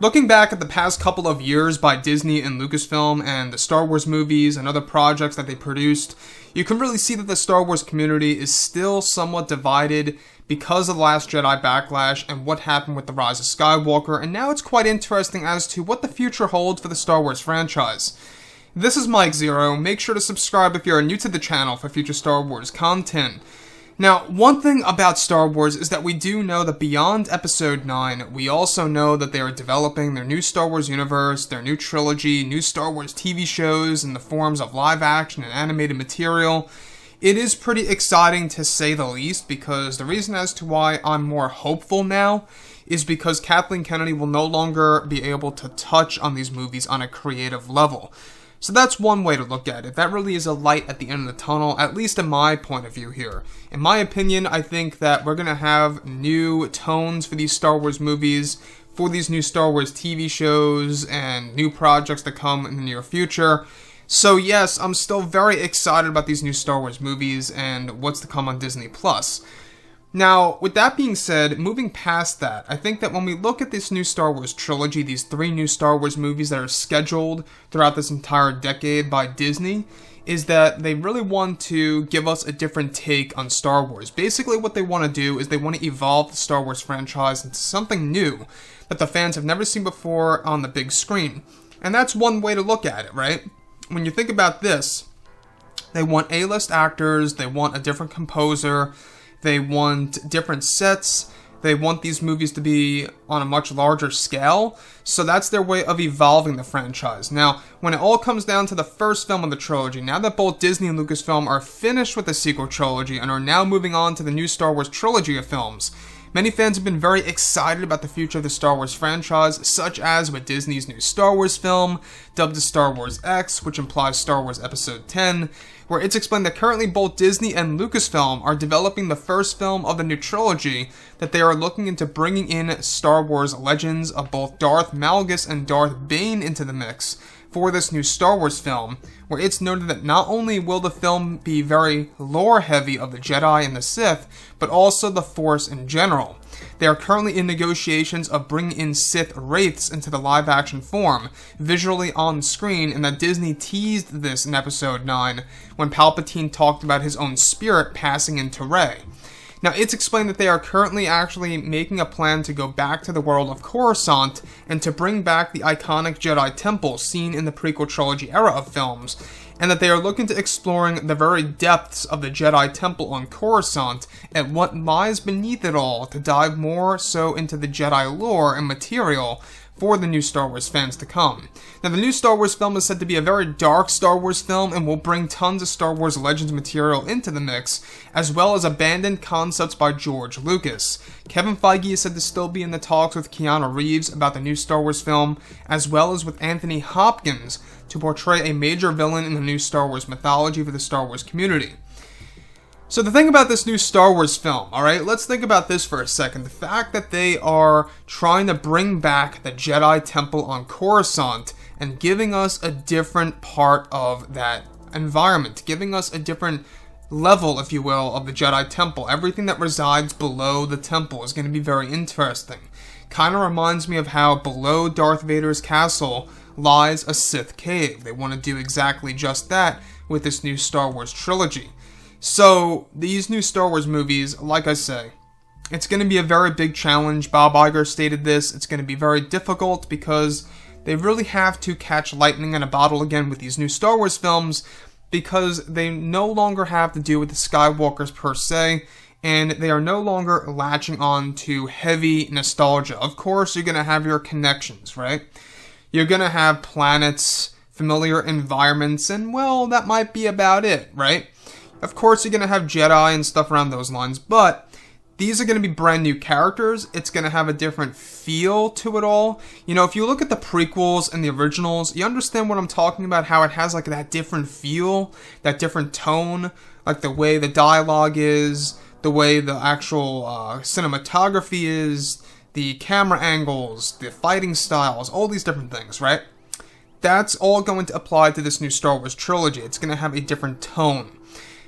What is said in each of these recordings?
Looking back at the past couple of years by Disney and Lucasfilm and the Star Wars movies and other projects that they produced, you can really see that the Star Wars community is still somewhat divided because of The Last Jedi backlash and what happened with The Rise of Skywalker, and now it's quite interesting as to what the future holds for the Star Wars franchise. This is Mike Zero. Make sure to subscribe if you are new to the channel for future Star Wars content. Now, one thing about Star Wars is that we do know that beyond Episode 9, we also know that they are developing their new Star Wars universe, their new trilogy, new Star Wars TV shows in the forms of live action and animated material. It is pretty exciting to say the least, because the reason as to why I'm more hopeful now is because Kathleen Kennedy will no longer be able to touch on these movies on a creative level. So that's one way to look at it. That really is a light at the end of the tunnel, at least in my point of view here. In my opinion, I think that we're going to have new tones for these Star Wars movies, for these new Star Wars TV shows, and new projects that come in the near future. So yes, I'm still very excited about these new Star Wars movies and what's to come on Disney+. Now, with that being said, moving past that, I think that when we look at this new Star Wars trilogy, these 3 new Star Wars movies that are scheduled throughout this entire decade by Disney, is that they really want to give us a different take on Star Wars. Basically, what they want to do is they want to evolve the Star Wars franchise into something new that the fans have never seen before on the big screen. And that's one way to look at it, right? When you think about this, they want A-list actors, they want a different composer, they want different sets, they want these movies to be on a much larger scale, so that's their way of evolving the franchise. Now, when it all comes down to the first film of the trilogy, now that both Disney and Lucasfilm are finished with the sequel trilogy and are now moving on to the new Star Wars trilogy of films, many fans have been very excited about the future of the Star Wars franchise, such as with Disney's new Star Wars film, dubbed as Star Wars X, which implies Star Wars Episode 10, where it's explained that currently both Disney and Lucasfilm are developing the first film of the new trilogy, that they are looking into bringing in Star Wars legends of both Darth Malgus and Darth Bane into the mix for this new Star Wars film, where it's noted that not only will the film be very lore-heavy of the Jedi and the Sith, but also the Force in general. They are currently in negotiations of bringing in Sith Wraiths into the live-action form, visually on screen, and that Disney teased this in Episode 9, when Palpatine talked about his own spirit passing into Rey. Now, it's explained that they are currently actually making a plan to go back to the world of Coruscant and to bring back the iconic Jedi Temple seen in the prequel trilogy era of films, and that they are looking to exploring the very depths of the Jedi Temple on Coruscant and what lies beneath it all to dive more so into the Jedi lore and material for the new Star Wars fans to come. Now, the new Star Wars film is said to be a very dark Star Wars film and will bring tons of Star Wars Legends material into the mix, as well as abandoned concepts by George Lucas. Kevin Feige is said to still be in the talks with Keanu Reeves about the new Star Wars film, as well as with Anthony Hopkins to portray a major villain in the new Star Wars mythology for the Star Wars community. So the thing about this new Star Wars film, alright, let's think about this for a second. The fact that they are trying to bring back the Jedi Temple on Coruscant and giving us a different part of that environment, giving us a different level, if you will, of the Jedi Temple. Everything that resides below the temple is going to be very interesting. Kind of reminds me of how below Darth Vader's castle lies a Sith cave. They want to do exactly just that with this new Star Wars trilogy. So, these new Star Wars movies, like I say, it's going to be a very big challenge. Bob Iger stated this. It's going to be very difficult because they really have to catch lightning in a bottle again with these new Star Wars films, because they no longer have to do with the Skywalkers per se, and they are no longer latching on to heavy nostalgia. Of course, you're going to have your connections, right? You're going to have planets, familiar environments, and, well, that might be about it, right? Of course, you're going to have Jedi and stuff around those lines, but these are going to be brand new characters. It's going to have a different feel to it all. You know, if you look at the prequels and the originals, you understand what I'm talking about, how it has like that different feel, that different tone, like the way the dialogue is, the way the actual cinematography is, the camera angles, the fighting styles, all these different things, right? That's all going to apply to this new Star Wars trilogy. It's going to have a different tone.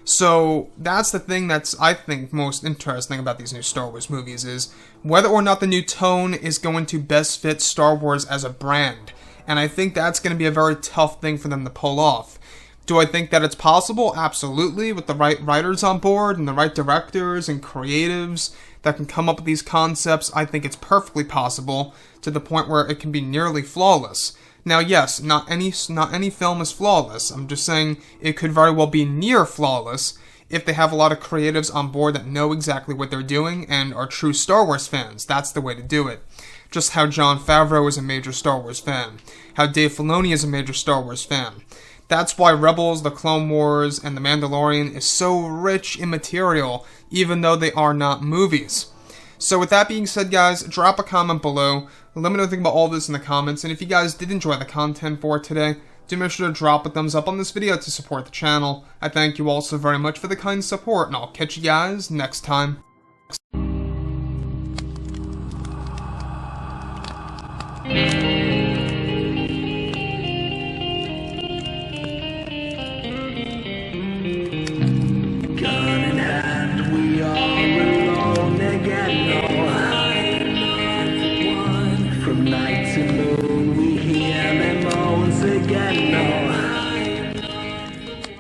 So that's the thing that's, I think, most interesting about these new Star Wars movies is whether or not the new tone is going to best fit Star Wars as a brand. And I think that's going to be a very tough thing for them to pull off. Do I think that it's possible? Absolutely, with the right writers on board and the right directors and creatives that can come up with these concepts. I think it's perfectly possible to the point where it can be nearly flawless. Now, yes, not any film is flawless. I'm just saying it could very well be near flawless if they have a lot of creatives on board that know exactly what they're doing and are true Star Wars fans. That's the way to do it. Just how Jon Favreau is a major Star Wars fan. How Dave Filoni is a major Star Wars fan. That's why Rebels, The Clone Wars, and The Mandalorian is so rich in material, even though they are not movies. So with that being said, guys, drop a comment below. Let me know what you think about all this in the comments. And if you guys did enjoy the content for today, do make sure to drop a thumbs up on this video to support the channel. I thank you all so very much for the kind support, and I'll catch you guys next time.